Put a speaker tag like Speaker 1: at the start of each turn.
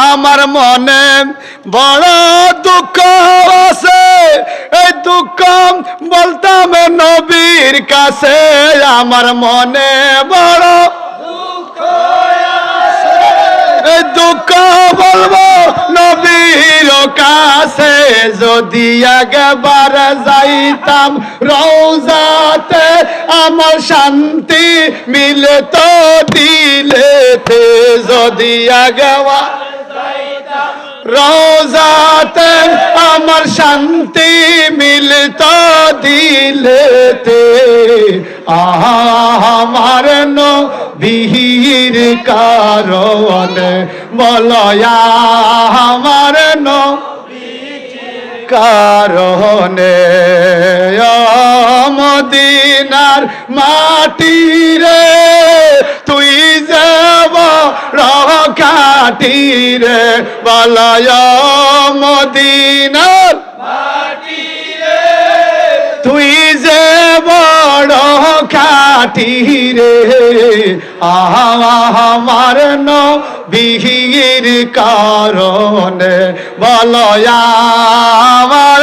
Speaker 1: আমার মনে বড় দুঃখ আছে, এই দুঃখ বলতাম নবীর কাছে। আমার মনে বড় এই দুঃখ বলবো নবীর কাছে। যদি একবার যাইতাম রওজাতে, আমার শান্তি মিলত দিলেতে। যদি একবার রওজাতে, আমার শান্তি মিলত দিলেতে। আমার নবীর কারণে বলয়া, আমার নবীর কারণে মদিনার মাটি রে, তুই যাব রকাটি রে। বলয়া মদিনার মাটি রে, তুই যে বড় খাটি রে। আমার নবীর কারণে বলয়া, আমার